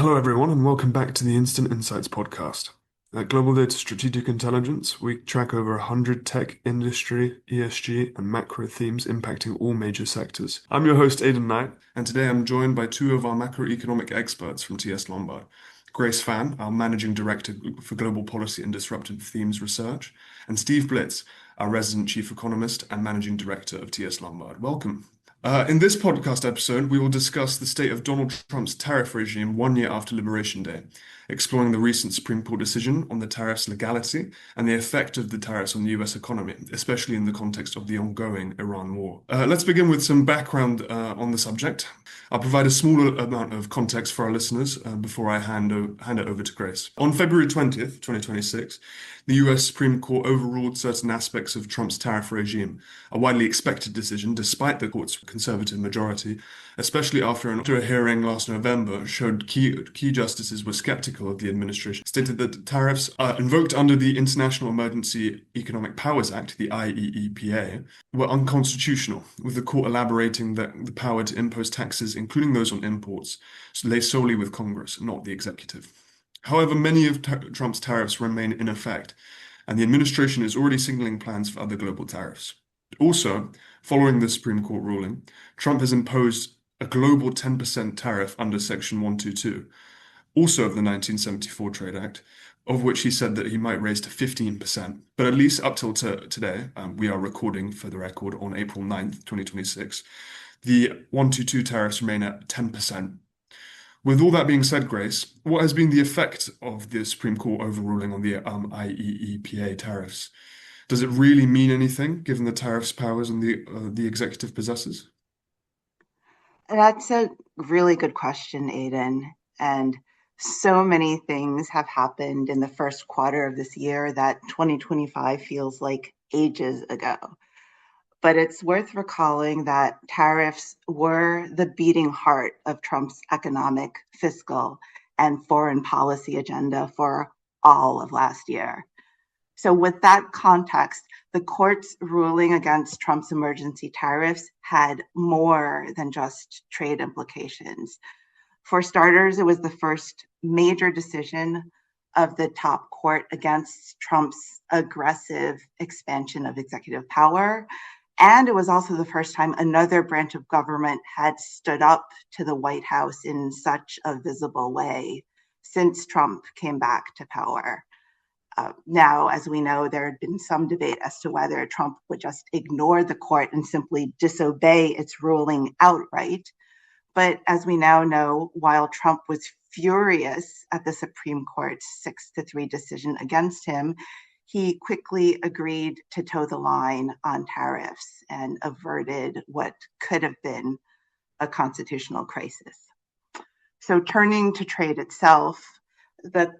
Hello, everyone, and welcome back to the Instant Insights podcast. At GlobalData Strategic Intelligence, we track over 100 tech, industry, ESG, and macro themes impacting all major sectors. I'm your host, Aidan Knight, and today I'm joined by two of our macroeconomic experts from TS.Lombard. Grace Fan, our Managing Director for Global Policy and Disruptive Themes Research, and Steve Blitz, our Resident Chief Economist and Managing Director of TS.Lombard. Welcome. In this podcast episode, we will discuss the state of Donald Trump's tariff regime 1 year after Liberation Day, exploring the recent Supreme Court decision on the tariffs' legality and the effect of the tariffs on the US economy, especially in the context of the ongoing Iran war. Let's begin with some background on the subject. I'll provide a small amount of context for our listeners before I hand it over to Grace. On February 20th, 2026, the US Supreme Court overruled certain aspects of Trump's tariff regime, a widely expected decision despite the court's conservative majority, especially after a hearing last November showed key justices were skeptical of the administration, stated that tariffs invoked under the International Emergency Economic Powers Act, the IEEPA, were unconstitutional, with the court elaborating that the power to impose taxes, including those on imports, lay solely with Congress, not the executive. However, many of Trump's tariffs remain in effect, and the administration is already signaling plans for other global tariffs. Also, following the Supreme Court ruling, Trump has imposed a global 10% tariff under Section 122, also of the 1974 Trade Act, of which he said that he might raise to 15%. But at least up till today, we are recording for the record on April 9th, 2026, the 122 tariffs remain at 10%. With all that being said, Grace, what has been the effect of the Supreme Court overruling on the IEEPA tariffs? Does it really mean anything, given the tariffs powers and the executive possesses? That's a really good question, Aidan. And so many things have happened in the first quarter of this year that 2025 feels like ages ago. But it's worth recalling that tariffs were the beating heart of Trump's economic, fiscal, and foreign policy agenda for all of last year. So, with that context, the court's ruling against Trump's emergency tariffs had more than just trade implications. For starters, it was the first major decision of the top court against Trump's aggressive expansion of executive power. And it was also the first time another branch of government had stood up to the White House in such a visible way since Trump came back to power. Now, as we know, there had been some debate as to whether Trump would just ignore the court and simply disobey its ruling outright. But as we now know, while Trump was furious at the Supreme Court's 6-3 decision against him, he quickly agreed to toe the line on tariffs and averted what could have been a constitutional crisis. So turning to trade itself, the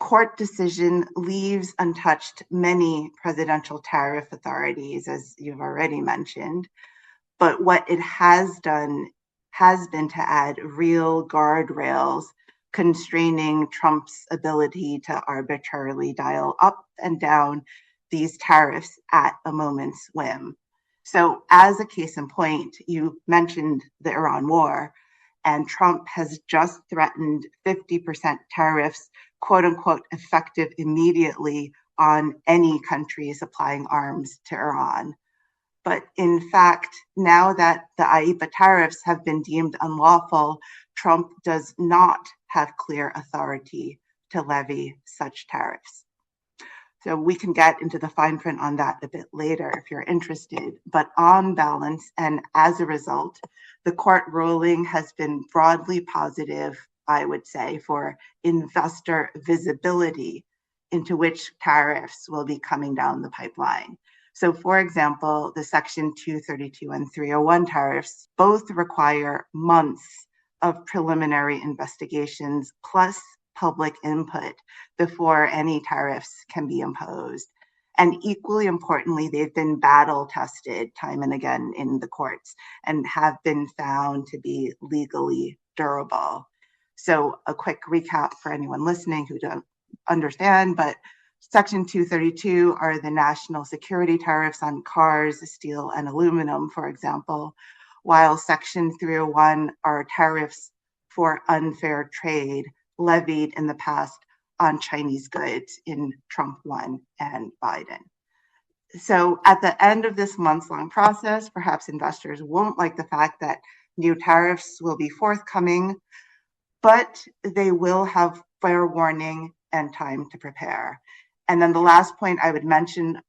court decision leaves untouched many presidential tariff authorities, as you've already mentioned. But what it has done has been to add real guardrails constraining Trump's ability to arbitrarily dial up and down these tariffs at a moment's whim. So, as a case in point, you mentioned the Iran war, and Trump has just threatened 50% tariffs, quote unquote, effective immediately on any country supplying arms to Iran. But in fact, now that the IEEPA tariffs have been deemed unlawful, Trump does not have clear authority to levy such tariffs. So we can get into the fine print on that a bit later if you're interested. But on balance, and as a result, the court ruling has been broadly positive, I would say, for investor visibility into which tariffs will be coming down the pipeline. So, for example, the Section 232 and 301 tariffs both require months of preliminary investigations plus public input before any tariffs can be imposed. And equally importantly, they've been battle tested time and again in the courts and have been found to be legally durable. So a quick recap for anyone listening who don't understand, but Section 232 are the national security tariffs on cars, steel, and aluminum, for example, while Section 301 are tariffs for unfair trade levied in the past on Chinese goods in Trump 1 and Biden. So at the end of this months-long process, perhaps investors won't like the fact that new tariffs will be forthcoming, but they will have fair warning and time to prepare. And then the last point I would mention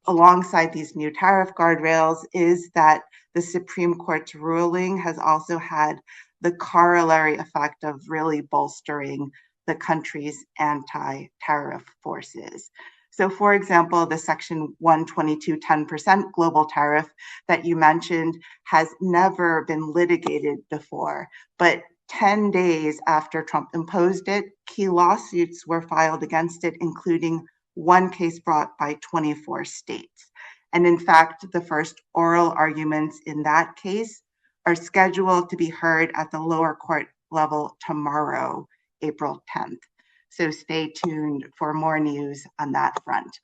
alongside these new tariff guardrails is that the Supreme Court's ruling has also had the corollary effect of really bolstering the country's anti-tariff forces. So for example, the Section 122 10% global tariff that you mentioned has never been litigated before, but 10 days after Trump imposed it, key lawsuits were filed against it, including one case brought by 24 states. And in fact, the first oral arguments in that case are scheduled to be heard at the lower court level tomorrow, April 10th. So stay tuned for more news on that front.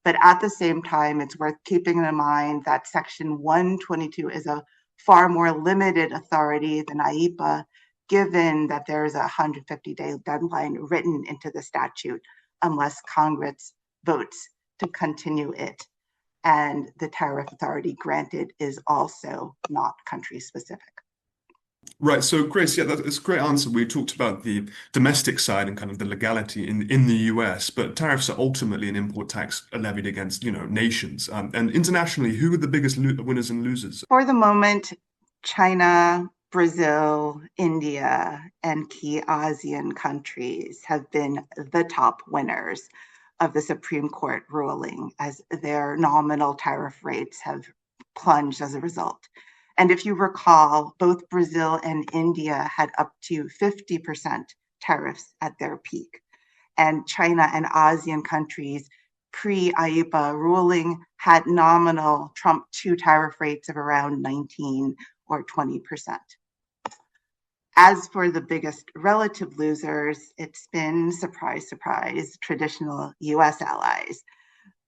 But at the same time, it's worth keeping in mind that Section 122 is a far more limited authority than IEEPA, given that there is a 150-day deadline written into the statute unless Congress votes to continue it. And the tariff authority granted is also not country specific. Right. So, Grace, yeah, that's a great answer. We talked about the domestic side and kind of the legality in the US, but tariffs are ultimately an import tax levied against, nations. And internationally, who are the biggest winners and losers? For the moment, China, Brazil, India, and key ASEAN countries have been the top winners of the Supreme Court ruling, as their nominal tariff rates have plunged as a result. And if you recall, both Brazil and India had up to 50% tariffs at their peak. And China and ASEAN countries pre-IEEPA ruling had nominal Trump 2 tariff rates of around 19 or 20%. As for the biggest relative losers, it's been, surprise, surprise, traditional US allies.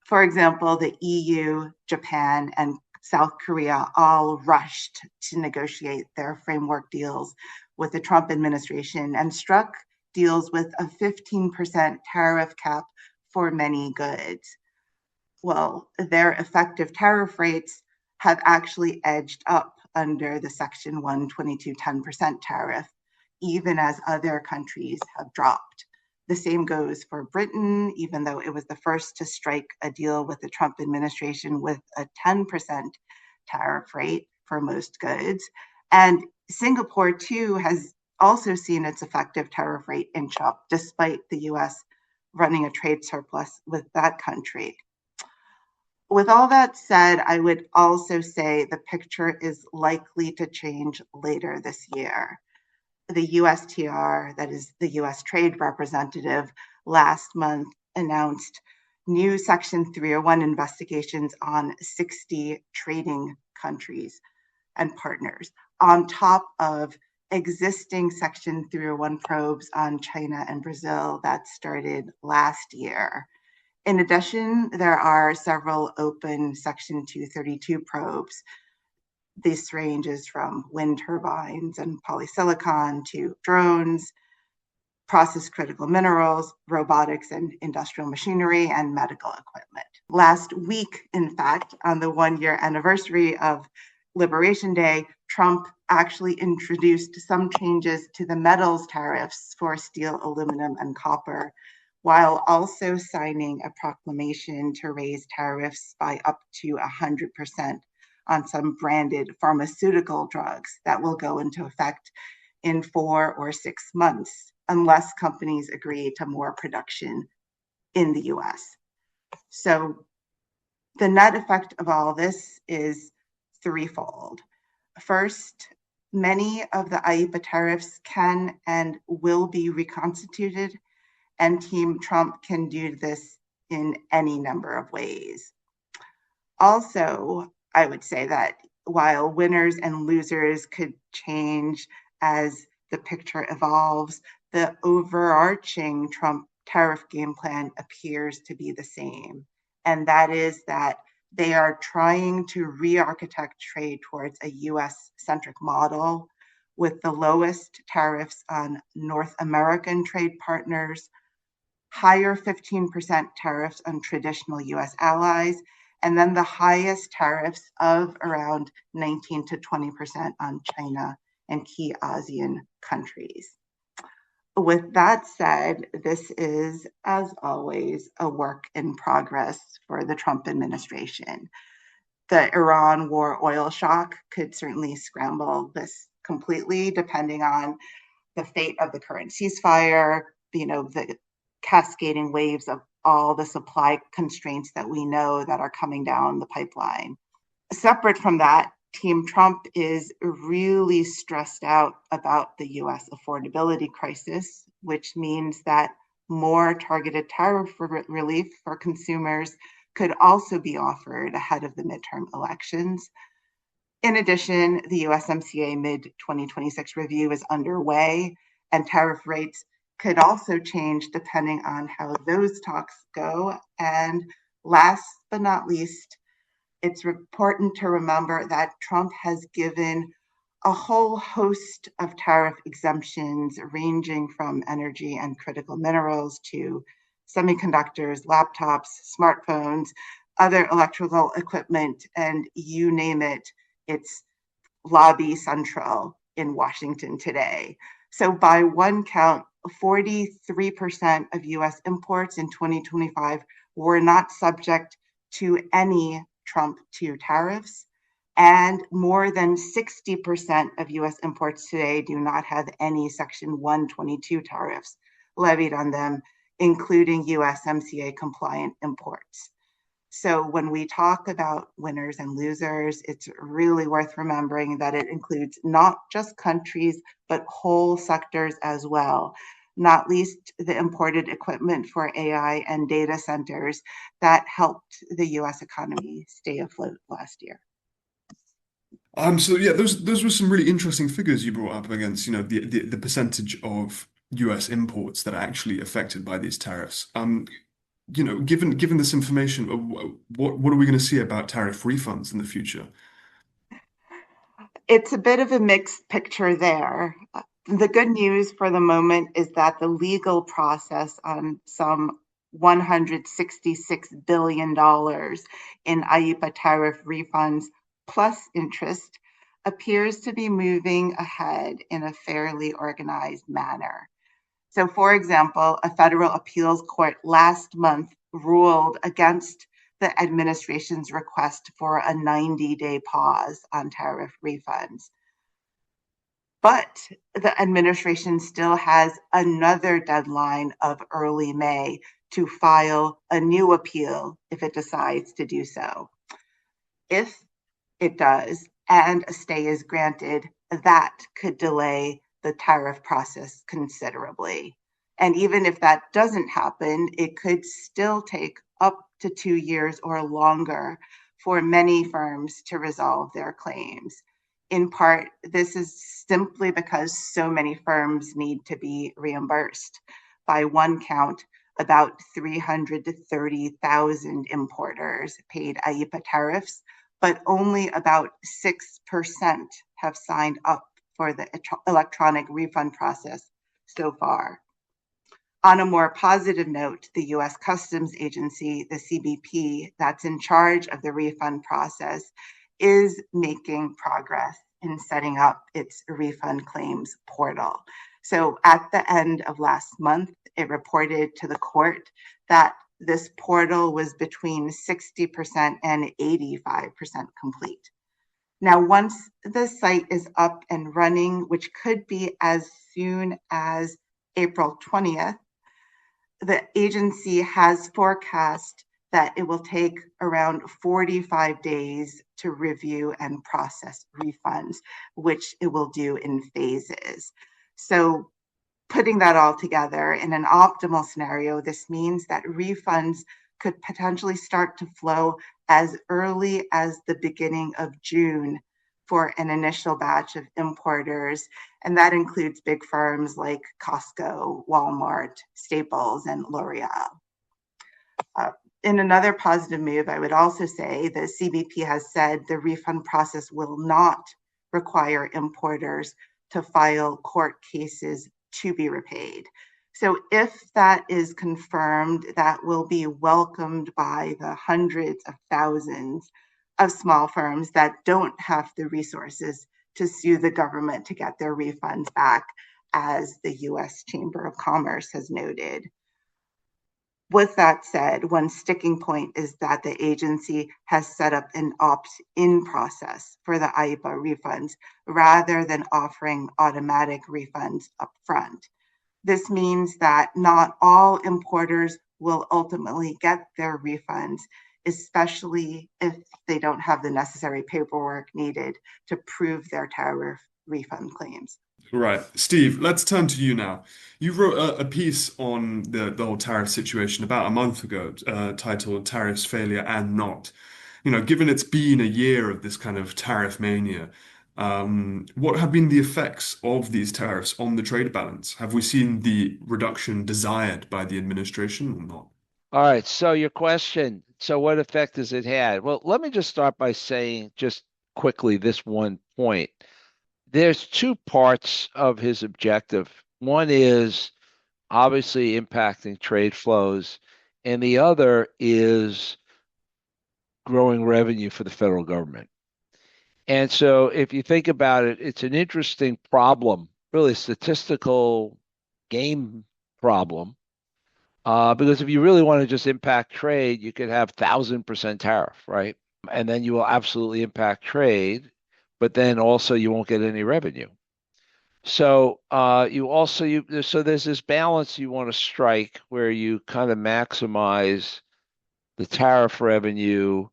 For example, the EU, Japan, and South Korea all rushed to negotiate their framework deals with the Trump administration and struck deals with a 15% tariff cap for many goods. Well, their effective tariff rates have actually edged up under the Section 122 10% tariff, even as other countries have dropped. The same goes for Britain, even though it was the first to strike a deal with the Trump administration with a 10% tariff rate for most goods. And Singapore, too, has also seen its effective tariff rate inch up, despite the US running a trade surplus with that country. With all that said, I would also say the picture is likely to change later this year. The USTR, that is the US Trade Representative, last month announced new Section 301 investigations on 60 trading countries and partners, on top of existing Section 301 probes on China and Brazil that started last year. In addition, there are several open Section 232 probes. This ranges from wind turbines and polysilicon to drones, process critical minerals, robotics and industrial machinery, and medical equipment. Last week, in fact, on the 1-year anniversary of Liberation Day, Trump actually introduced some changes to the metals tariffs for steel, aluminum, and copper, while also signing a proclamation to raise tariffs by up to 100% on some branded pharmaceutical drugs that will go into effect in 4 or 6 months, unless companies agree to more production in the US. So the net effect of all this is threefold. First, many of the IEEPA tariffs can and will be reconstituted, and Team Trump can do this in any number of ways. Also, I would say that while winners and losers could change as the picture evolves, the overarching Trump tariff game plan appears to be the same. And that is that they are trying to re-architect trade towards a US-centric model with the lowest tariffs on North American trade partners, higher 15% tariffs on traditional US allies, and then the highest tariffs of around 19 to 20% on China and key ASEAN countries. With that said, this is, as always, a work in progress for the Trump administration. The Iran war oil shock could certainly scramble this completely, depending on the fate of the current ceasefire, the cascading waves of all the supply constraints that we know that are coming down the pipeline. Separate from that, Team Trump is really stressed out about the US affordability crisis, which means that more targeted tariff relief for consumers could also be offered ahead of the midterm elections. In addition, the USMCA mid-2026 review is underway, and tariff rates could also change depending on how those talks go. And last but not least, it's important to remember that Trump has given a whole host of tariff exemptions ranging from energy and critical minerals to semiconductors, laptops, smartphones, other electrical equipment, and you name it, it's lobby central in Washington today. So by one count, 43% of US imports in 2025 were not subject to any Trump 2 tariffs, and more than 60% of US imports today do not have any Section 122 tariffs levied on them, including USMCA compliant imports. So when we talk about winners and losers, it's really worth remembering that it includes not just countries, but whole sectors as well, not least the imported equipment for AI and data centers that helped the US economy stay afloat last year. So yeah, those were some really interesting figures you brought up against, the percentage of US imports that are actually affected by these tariffs. Given this information, what are we going to see about tariff refunds in the future? It's a bit of a mixed picture there. The good news for the moment is that the legal process on some $166 billion in IEEPA tariff refunds plus interest appears to be moving ahead in a fairly organized manner. So, for example, a federal appeals court last month ruled against the administration's request for a 90-day pause on tariff refunds. But the administration still has another deadline of early May to file a new appeal if it decides to do so. If it does, and a stay is granted, that could delay the tariff process considerably. And even if that doesn't happen, it could still take up to 2 years or longer for many firms to resolve their claims. In part, this is simply because so many firms need to be reimbursed. By one count, about 330,000 importers paid IEEPA tariffs, but only about 6% have signed up for the electronic refund process so far. On a more positive note, the US Customs Agency, the CBP, that's in charge of the refund process, is making progress in setting up its refund claims portal. So at the end of last month, it reported to the court that this portal was between 60% and 85% complete. Now, once the site is up and running, which could be as soon as April 20th, the agency has forecast that it will take around 45 days to review and process refunds, which it will do in phases. So putting that all together, in an optimal scenario, this means that refunds could potentially start to flow as early as the beginning of June for an initial batch of importers. And that includes big firms like Costco, Walmart, Staples, and L'Oreal. In another positive move, I would also say the CBP has said the refund process will not require importers to file court cases to be repaid. So if that is confirmed, that will be welcomed by the hundreds of thousands of small firms that don't have the resources to sue the government to get their refunds back, as the US Chamber of Commerce has noted. With that said, one sticking point is that the agency has set up an opt-in process for the IEPA refunds rather than offering automatic refunds upfront. This means that not all importers will ultimately get their refunds, especially if they don't have the necessary paperwork needed to prove their tariff refund claims. Right. Steve, let's turn to you now. You wrote a piece on the whole tariff situation about a month ago, titled Tariffs Failure and Not. Given it's been a year of this kind of tariff mania, what have been the effects of these tariffs on the trade balance? Have we seen the reduction desired by the administration or not? All right. So your question, so what effect has it had? Well, let me just start by saying just quickly this one point. There's two parts of his objective. One is obviously impacting trade flows, and the other is growing revenue for the federal government. And so if you think about it, it's an interesting problem, really a statistical game problem. Because if you really want to just impact trade, you could have 1,000% tariff, right? And then you will absolutely impact trade, but then also you won't get any revenue. So so there's this balance you want to strike where you kind of maximize the tariff revenue,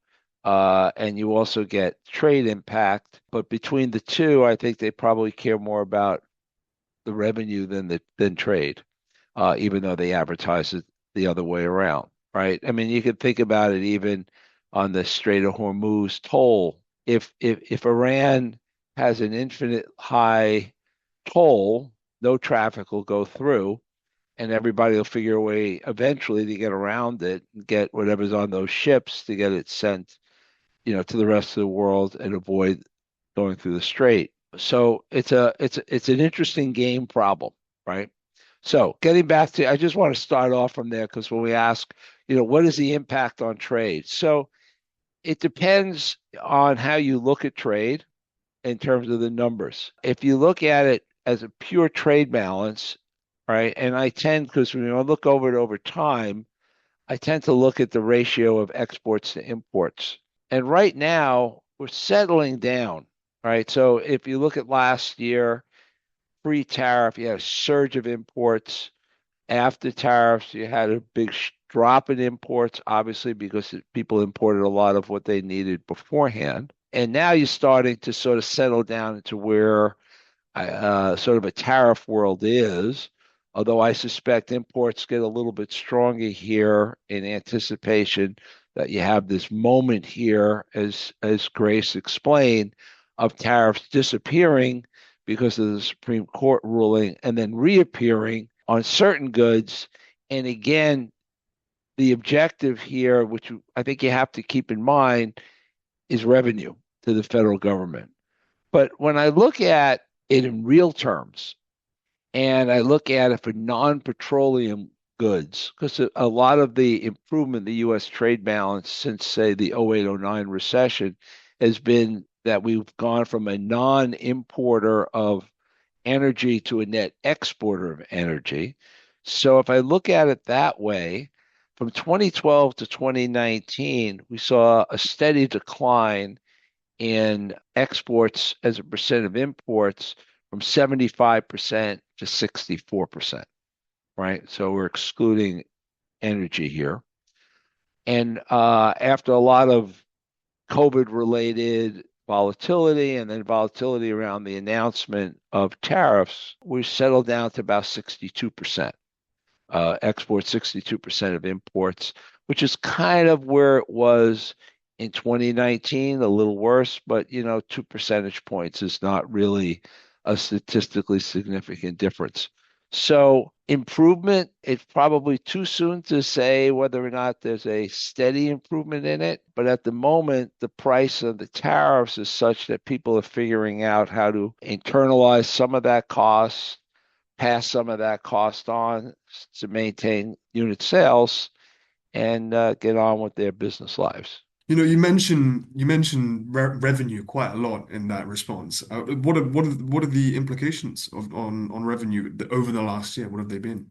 and you also get trade impact. But between the two, I think they probably care more about the revenue than trade, even though they advertise it the other way around, right? I mean, you could think about it even on the Strait of Hormuz toll. If Iran has an infinite high toll, no traffic will go through, and everybody will figure a way eventually to get around it and get whatever's on those ships to get it sent, to the rest of the world and avoid going through the strait. So it's an interesting game problem, right? So getting back to, I just want to start off from there because when we ask, what is the impact on trade? So it depends on how you look at trade in terms of the numbers. If you look at it as a pure trade balance, right? And I tend, because when I look over it over time, I tend to look at the ratio of exports to imports. And right now, we're settling down, right? So if you look at last year, pre-tariff, you had a surge of imports. After tariffs, you had a big drop in imports, obviously, because people imported a lot of what they needed beforehand. And now you're starting to sort of settle down into where sort of a tariff world is, although I suspect imports get a little bit stronger here in anticipation that you have this moment here, as Grace explained, of tariffs disappearing because of the Supreme Court ruling and then reappearing on certain goods. And again, the objective here, which I think you have to keep in mind, is revenue to the federal government. But when I look at it in real terms, and I look at it for non-petroleum goods, because a lot of the improvement in the U.S. trade balance since, say, the 08-09 recession has been that we've gone from a non-importer of energy to a net exporter of energy. So if I look at it that way, from 2012 to 2019, we saw a steady decline in exports as a percent of imports from 75% to 64%, right? So we're excluding energy here. And after a lot of COVID related volatility and then volatility around the announcement of tariffs, we settled down to about 62%. Exports 62% of imports, which is kind of where it was in 2019, a little worse, but 2 percentage points is not really a statistically significant difference. So improvement, it's probably too soon to say whether or not there's a steady improvement in it. But at the moment, the price of the tariffs is such that people are figuring out how to internalize some of that cost, pass some of that cost on to maintain unit sales and get on with their business lives. You mentioned revenue quite a lot in that response. What are the implications on revenue over the last year? What have they been?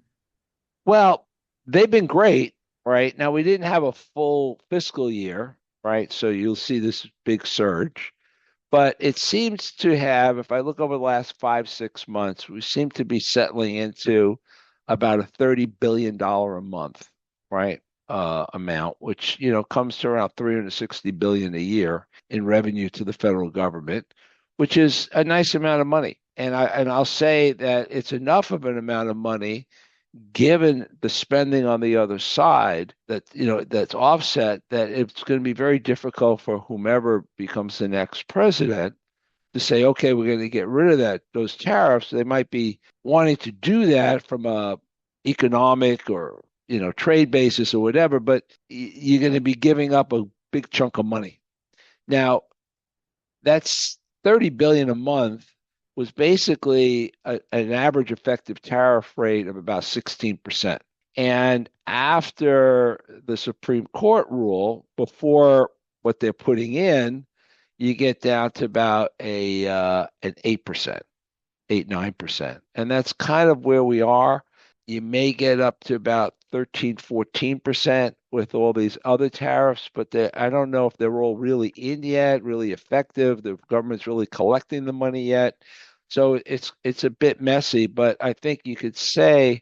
Well, they've been great, right? Now we didn't have a full fiscal year, right? So you'll see this big surge. But it seems to have, if I look over the last 5, 6 months, we seem to be settling into about a $30 billion a month, right? Amount, which comes to around 360 billion a year in revenue to the federal government, which is a nice amount of money. And I'll say that it's enough of an amount of money given the spending on the other side that's offset, that it's going to be very difficult for whomever becomes the next president to say, okay, we're going to get rid of those tariffs. They might be wanting to do that from a economic or trade basis or whatever, but you're going to be giving up a big chunk of money. Now, that's 30 billion a month was basically an average effective tariff rate of about 16%. And after the Supreme Court rule, before what they're putting in, you get down to about an 8%, 8, 9%. And that's kind of where we are. You may get up to about 13, 14% with all these other tariffs, but I don't know if they're all really in yet, really effective. The government's really collecting the money yet. So it's a bit messy, but I think you could say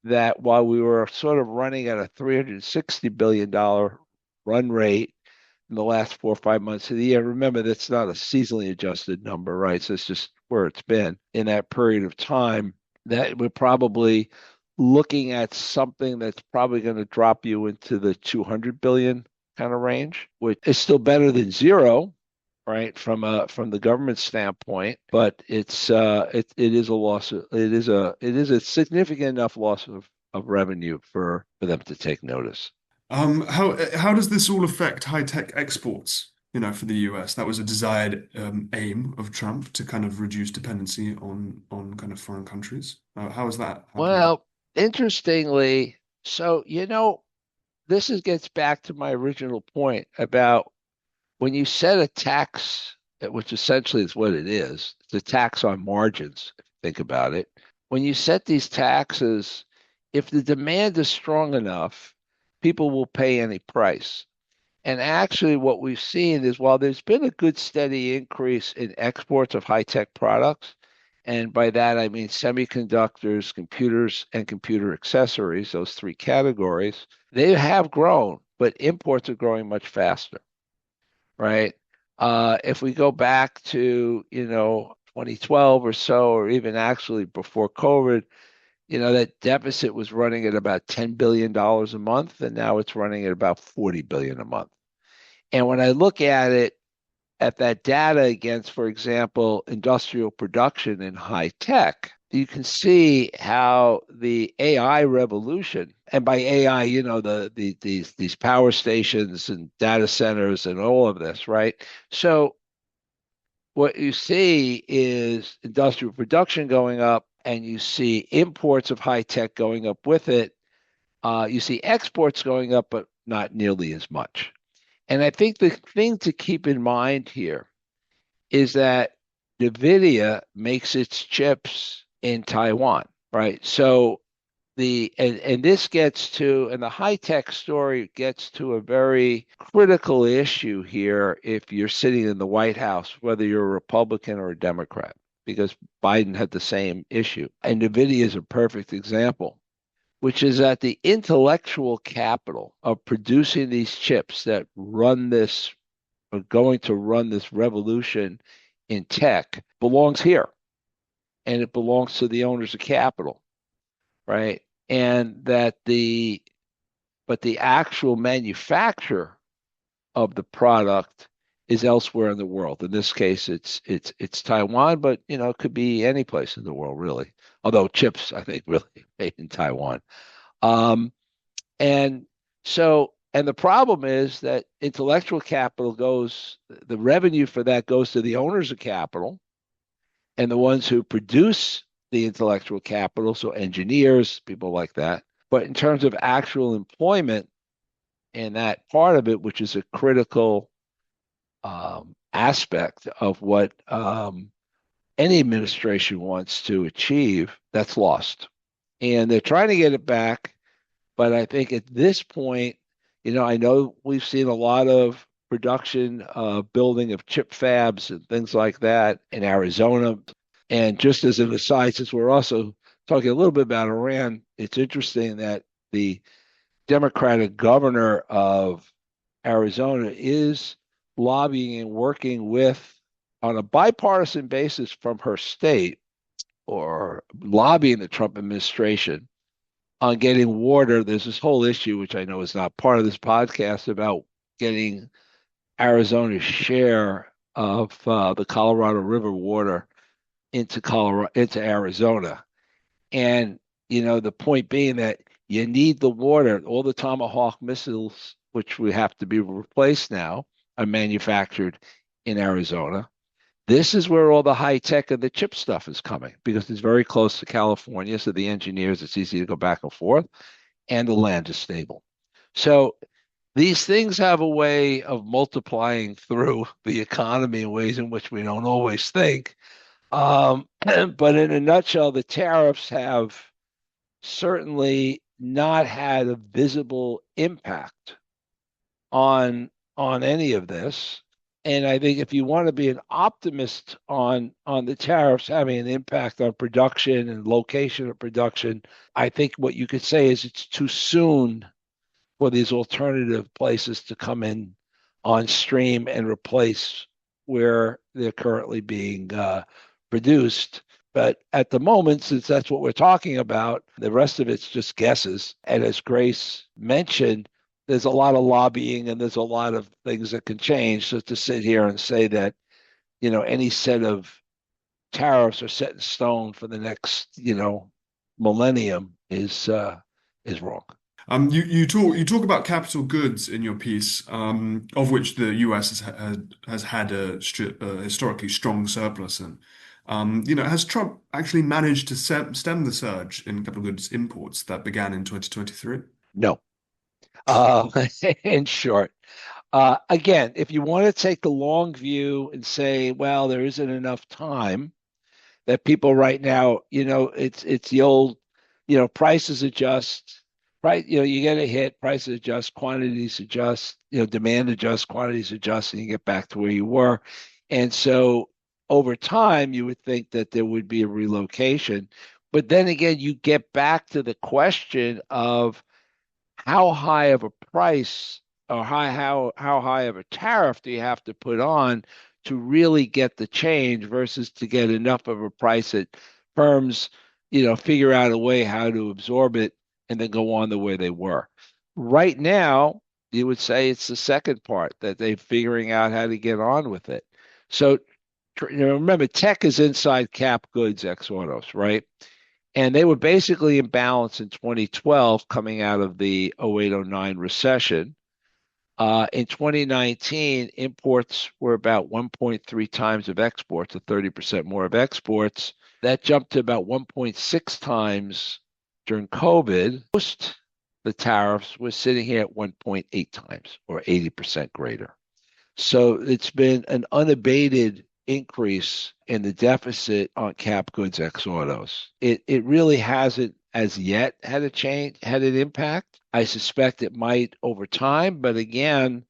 that while we were sort of running at a $360 billion run rate in the last 4 or 5 months of the year, remember that's not a seasonally adjusted number, right? So it's just where it's been in that period of time, that we're probably looking at something that's probably going to drop you into the 200 billion kind of range, which is still better than zero, right? From the government standpoint, but it is a loss. It is a significant enough loss of revenue for them to take notice. How does this all affect high-tech exports, for the US? That was a desired aim of Trump to kind of reduce dependency on kind of foreign countries. How is that happening? Well, interestingly, so gets back to my original point about when you set a tax, which essentially is what it is, it's a tax on margins, if you think about it. When you set these taxes, if the demand is strong enough, people will pay any price. And actually, what we've seen is while there's been a good steady increase in exports of high tech products, and by that I mean semiconductors, computers, and computer accessories, those three categories, they have grown, but imports are growing much faster, right? If we go back to 2012 or so, or even actually before COVID, that deficit was running at about $10 billion a month, and now it's running at about 40 billion a month. And when I look at that data against, for example, industrial production in high tech, you can see how the AI revolution, and by AI, these power stations and data centers and all of this, right? So what you see is industrial production going up, and you see imports of high tech going up with it. You see exports going up, but not nearly as much. And I think the thing to keep in mind here is that NVIDIA makes its chips in Taiwan, right? So and this gets to, and the high tech story gets to a very critical issue here if you're sitting in the White House, whether you're a Republican or a Democrat, because Biden had the same issue. And NVIDIA is a perfect example, which is that the intellectual capital of producing these chips that are going to run this revolution in tech belongs here, and it belongs to the owners of capital, right? And but the actual manufacture of the product is elsewhere in the world. In this case, it's Taiwan, but it could be any place in the world really. Although chips, I think, really made in Taiwan. Um, and and the problem is that intellectual capital the revenue for that goes to the owners of capital and the ones who produce the intellectual capital, so engineers, people like that. But in terms of actual employment and that part of it, which is a critical aspect of what any administration wants to achieve, that's lost. And they're trying to get it back. But I think at this point, I know we've seen a lot of production, building of chip fabs and things like that in Arizona. And just as an aside, since we're also talking a little bit about Iran, it's interesting that the Democratic governor of Arizona is lobbying and working on a bipartisan basis from her state, or lobbying the Trump administration on getting water. There's this whole issue, which I know is not part of this podcast, about getting Arizona's share of the Colorado River water into Arizona. And the point being that you need the water. All the Tomahawk missiles, which we have to be replaced now, are manufactured in Arizona. This is where all the high tech and the chip stuff is coming, because it's very close to California. So the engineers, it's easy to go back and forth, and the land is stable. So these things have a way of multiplying through the economy in ways in which we don't always think. But in a nutshell, the tariffs have certainly not had a visible impact on any of this. And I think if you want to be an optimist on the tariffs having an impact on production and location of production, I think what you could say is it's too soon for these alternative places to come in on stream and replace where they're currently being produced. But at the moment, since that's what we're talking about, the rest of it's just guesses. And as Grace mentioned, there's a lot of lobbying and there's a lot of things that can change. So to sit here and say that, any set of tariffs are set in stone for the next, millennium is wrong. You talk about capital goods in your piece, of which the US has had a historically strong surplus in. Has Trump actually managed to stem the surge in capital goods imports that began in 2023? No. In short, again, if you want to take the long view and say, well, there isn't enough time, that people right now, it's the old, prices adjust, right? You get a hit, prices adjust, quantities adjust, demand adjust, quantities adjust, and you get back to where you were. And so over time, you would think that there would be a relocation. But then again, you get back to the question of how high of a price, or how high of a tariff do you have to put on to really get the change, versus to get enough of a price that firms, figure out a way how to absorb it and then go on the way they were. Right now, you would say it's the second part, that they're figuring out how to get on with it. So remember, tech is inside cap goods ex autos, right? And they were basically in balance in 2012, coming out of the 08-09 recession. In 2019, imports were about 1.3 times of exports, or 30% more of exports. That jumped to about 1.6 times during COVID. Post the tariffs, was sitting here at 1.8 times, or 80% greater. So it's been an unabated increase in the deficit on cap goods ex autos. It really hasn't as yet had an impact. I suspect it might over time, but again,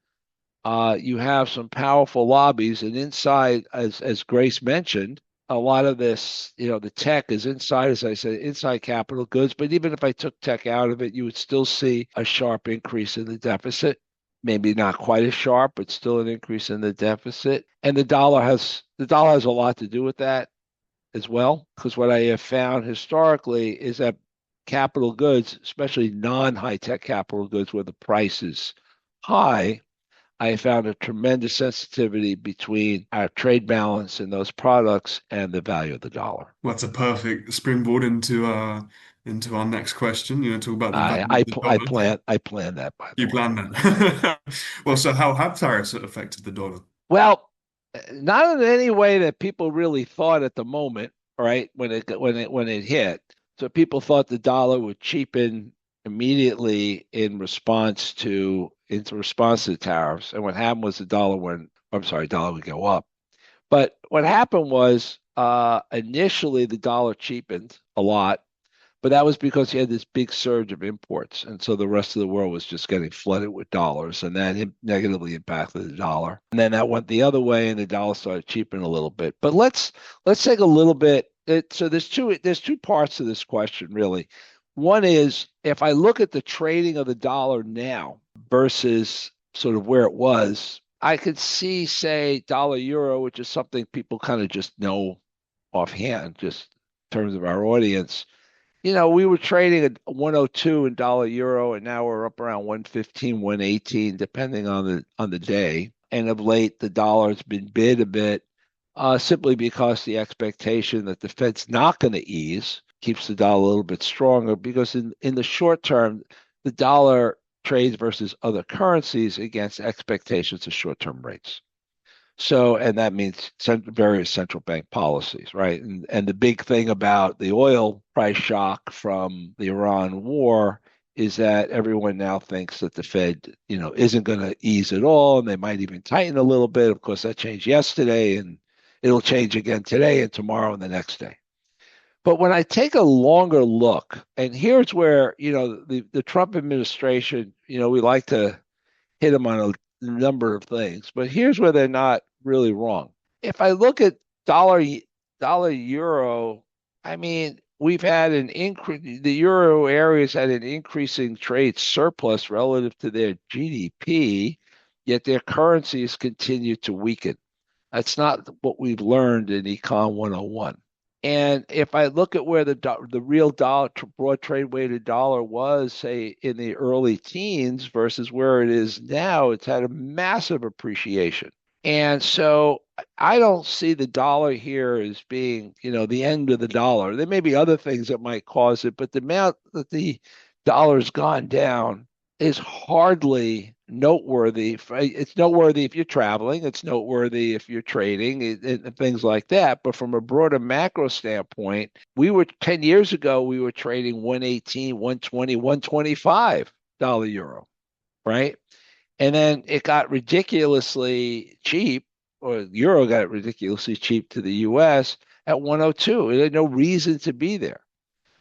you have some powerful lobbies, and inside, as Grace mentioned, a lot of this, the tech is inside, as I said, inside capital goods. But even if I took tech out of it, you would still see a sharp increase in the deficit. Maybe not quite as sharp, but still an increase in the deficit. And the dollar has a lot to do with that as well, because what I have found historically is that capital goods, especially non-high tech capital goods, where the price is high, I found a tremendous sensitivity between our trade balance in those products and the value of the dollar. Well, that's a perfect springboard into our next question. Talk about the value of the dollar. I planned that, by the You way. planned that. Well, so how have tariffs affected the dollar? Well, not in any way that people really thought at the moment, right? When it hit. So people thought the dollar would cheapen immediately into response to the tariffs. And what happened was dollar would go up. But what happened was initially the dollar cheapened a lot, but that was because you had this big surge of imports, and so the rest of the world was just getting flooded with dollars, and that negatively impacted the dollar. And then that went the other way, and the dollar started cheapening a little bit. But let's take a little bit. So there's two parts to this question really. One is if I look at the trading of the dollar now versus sort of where it was, I could see, say, dollar euro, which is something people kind of just know offhand, just in terms of our audience. We were trading at 102 in dollar euro, and now we're up around 115, 118, depending on the day. And of late, the dollar's been bid a bit, simply because the expectation that the Fed's not going to ease keeps the dollar a little bit stronger. Because in the short term, the dollar trades versus other currencies against expectations of short-term rates. So, and that means various central bank policies, right? And the big thing about the oil price shock from the Iran war is that everyone now thinks that the Fed, isn't going to ease at all, and they might even tighten a little bit. Of course, that changed yesterday, and it'll change again today and tomorrow and the next day. But when I take a longer look, and here's where, the Trump administration, we like to hit them on a number of things, but here's where they're not really wrong. If I look at dollar euro, I mean, we've had an increase. The euro area's had an increasing trade surplus relative to their GDP, yet their currencies continue to weaken. That's not what we've learned in Econ 101. And if I look at where the real dollar, broad trade weighted dollar was, say, in the early teens versus where it is now, it's had a massive appreciation. And so I don't see the dollar here as being, the end of the dollar. There may be other things that might cause it, but the amount that the dollar's gone down is hardly noteworthy. It's noteworthy if you're traveling. It's noteworthy if you're trading and things like that. But from a broader macro standpoint, 10 years ago, we were trading 118, 120, 125 dollar euro, right? And then it got ridiculously cheap, or euro got ridiculously cheap to the US at 102. It had no reason to be there.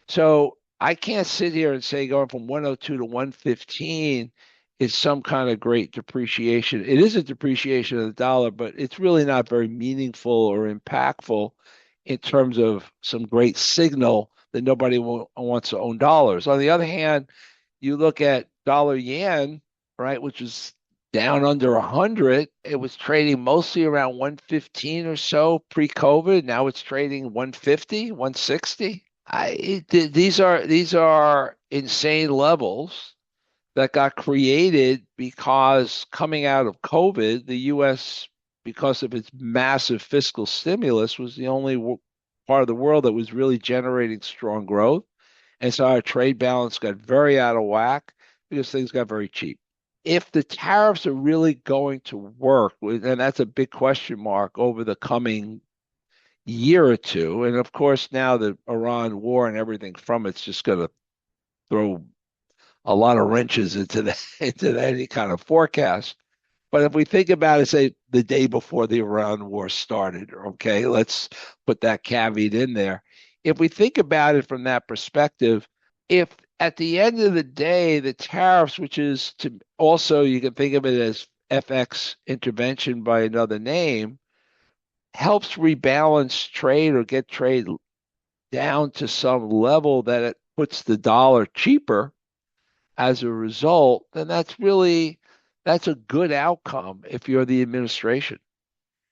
So I can't sit here and say going from 102 to 115 is some kind of great depreciation. It is a depreciation of the dollar, but it's really not very meaningful or impactful in terms of some great signal that nobody wants to own dollars. On the other hand, you look at dollar yen, right, which is down under 100. It was trading mostly around 115 or so pre-COVID. Now it's trading 150, 160. These are insane levels that got created because coming out of COVID, the U.S., because of its massive fiscal stimulus, was the only part of the world that was really generating strong growth. And so our trade balance got very out of whack because things got very cheap. If the tariffs are really going to work, and that's a big question mark over the coming year or two, and of course now the Iran war and everything from it's just going to throw a lot of wrenches into any kind of forecast. But if we think about it, say the day before the Iran war started, okay, let's put that caveat in there. If we think about it from that perspective, if at the end of the day, the tariffs, which is to also, you can think of it as FX intervention by another name, helps rebalance trade or get trade down to some level that it puts the dollar cheaper as a result, then that's a good outcome if you're the administration.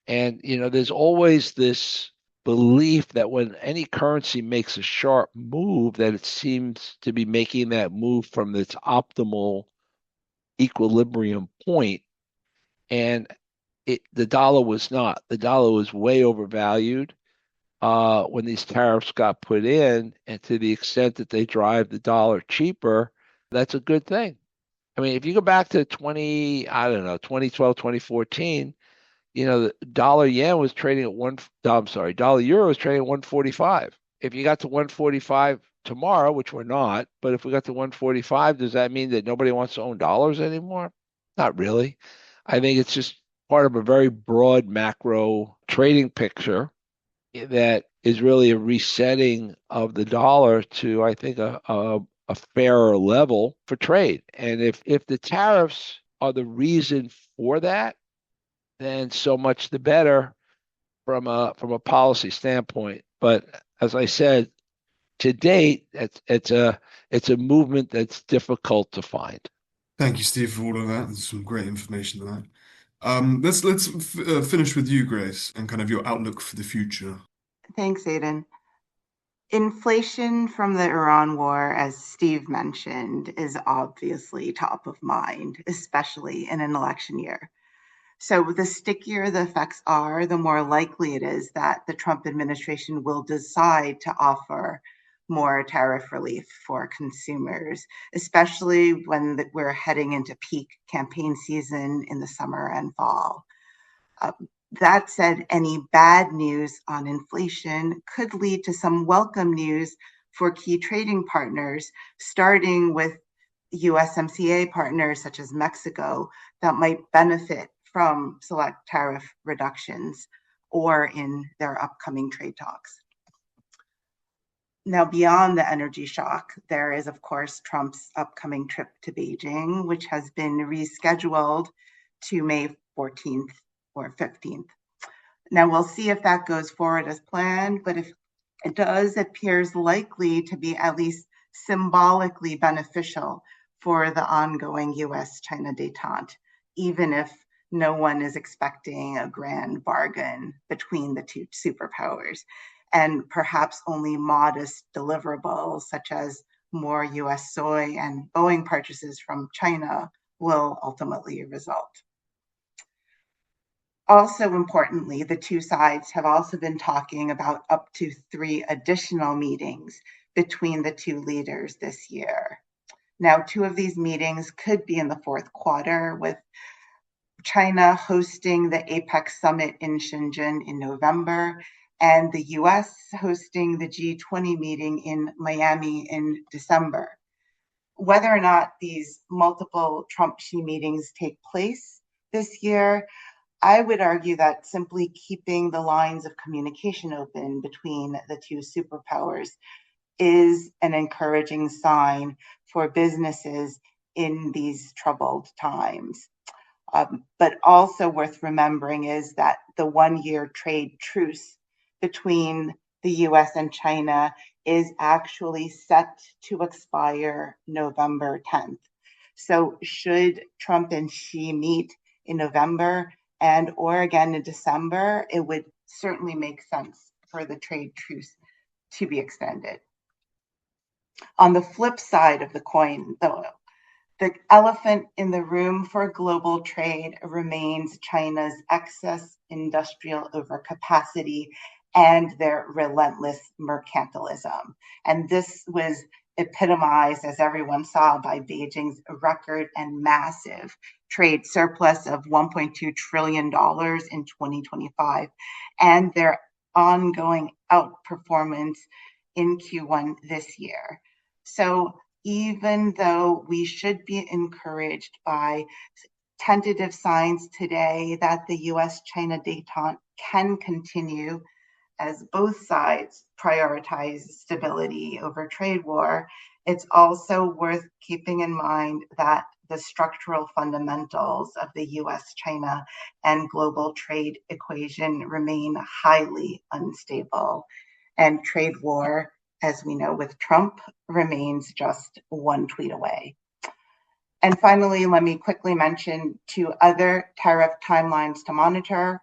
And there's always this belief that when any currency makes a sharp move, that it seems to be making that move from its optimal equilibrium point. and the dollar was not. The dollar was way overvalued when these tariffs got put in, and to the extent that they drive the dollar cheaper, that's a good thing. I mean, if you go back to 2012, 2014, the dollar yen was trading at dollar euro was trading at 145. If you got to 145 tomorrow, which we're not, but if we got to 145, does that mean that nobody wants to own dollars anymore? Not really. I think it's just part of a very broad macro trading picture that is really a resetting of the dollar to, I think, a fairer level for trade. And if the tariffs are the reason for that, then so much the better from a policy standpoint. But as I said, to date, it's a movement that's difficult to find. Thank you, Steve, for all of that. There's some great information there. Let's finish with you, Grace, and kind of your outlook for the future. Thanks, Aidan. Inflation from the Iran war, as Steve mentioned, is obviously top of mind, especially in an election year. So the stickier the effects are, the more likely it is that the Trump administration will decide to offer more tariff relief for consumers, especially when we're heading into peak campaign season in the summer and fall. That said, any bad news on inflation could lead to some welcome news for key trading partners, starting with USMCA partners such as Mexico that might benefit from select tariff reductions or in their upcoming trade talks. Now, beyond the energy shock, there is, of course, Trump's upcoming trip to Beijing, which has been rescheduled to May 14th or 15th. Now, we'll see if that goes forward as planned, but if it does, it appears likely to be at least symbolically beneficial for the ongoing US-China détente, even if no one is expecting a grand bargain between the two superpowers, and perhaps only modest deliverables such as more US soy and Boeing purchases from China will ultimately result. Also importantly, the two sides have also been talking about up to 3 additional meetings between the two leaders this year. Now, 2 of these meetings could be in the fourth quarter, with China hosting the APEC summit in Shenzhen in November, and the US hosting the G20 meeting in Miami in December. Whether or not these multiple Trump-Xi meetings take place this year, I would argue that simply keeping the lines of communication open between the two superpowers is an encouraging sign for businesses in these troubled times. But also worth remembering is that the one-year trade truce between the US and China is actually set to expire November 10th. So should Trump and Xi meet in November and or again in December, it would certainly make sense for the trade truce to be extended. On the flip side of the coin, though, the elephant in the room for global trade remains China's excess industrial overcapacity and their relentless mercantilism. And this was epitomized, as everyone saw, by Beijing's record and massive trade surplus of $1.2 trillion in 2025 and their ongoing outperformance in Q1 this year. So even though we should be encouraged by tentative signs today that the US-China détente can continue as both sides prioritize stability over trade war, it's also worth keeping in mind that the structural fundamentals of the US-China and global trade equation remain highly unstable, and trade war, as we know with Trump, remains just one tweet away. And finally, let me quickly mention 2 other tariff timelines to monitor.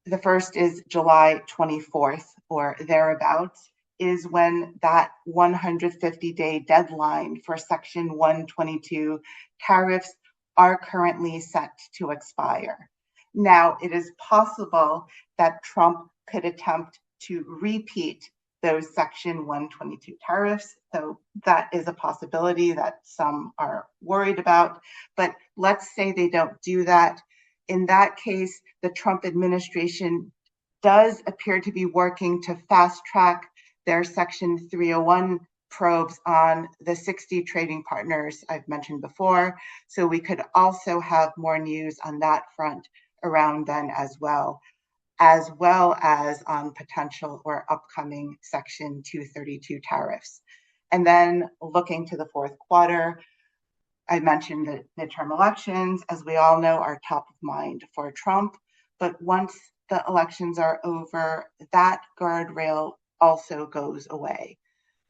The first is July 24th or thereabouts, is when that 150-day deadline for Section 122 tariffs are currently set to expire. Now, it is possible that Trump could attempt to repeat those Section 122 tariffs, though that is a possibility that some are worried about. But let's say they don't do that. In that case, the Trump administration does appear to be working to fast track their Section 301 probes on the 60 trading partners I've mentioned before. So we could also have more news on that front around then as well as on potential or upcoming Section 232 tariffs. And then looking to the fourth quarter, I mentioned that midterm elections, as we all know, are top of mind for Trump. But once the elections are over, that guardrail also goes away.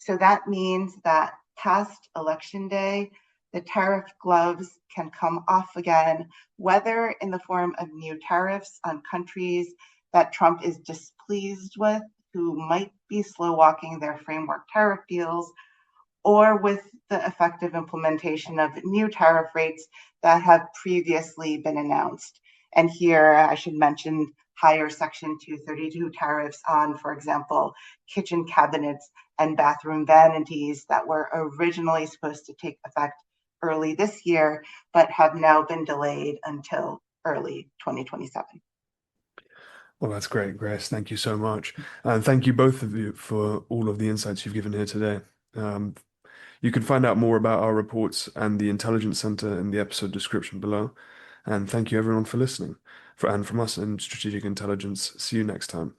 So that means that past election day, the tariff gloves can come off again, whether in the form of new tariffs on countries that Trump is displeased with, who might be slow walking their framework tariff deals, or with the effective implementation of new tariff rates that have previously been announced. And here I should mention higher Section 232 tariffs on, for example, kitchen cabinets and bathroom vanities that were originally supposed to take effect early this year, but have now been delayed until early 2027. Well, that's great, Grace. Thank you so much. And thank you both of you for all of the insights you've given here today. Um, you can find out more about our reports and the Intelligence Center in the episode description below. And thank you everyone for listening. And from us in Strategic Intelligence, see you next time.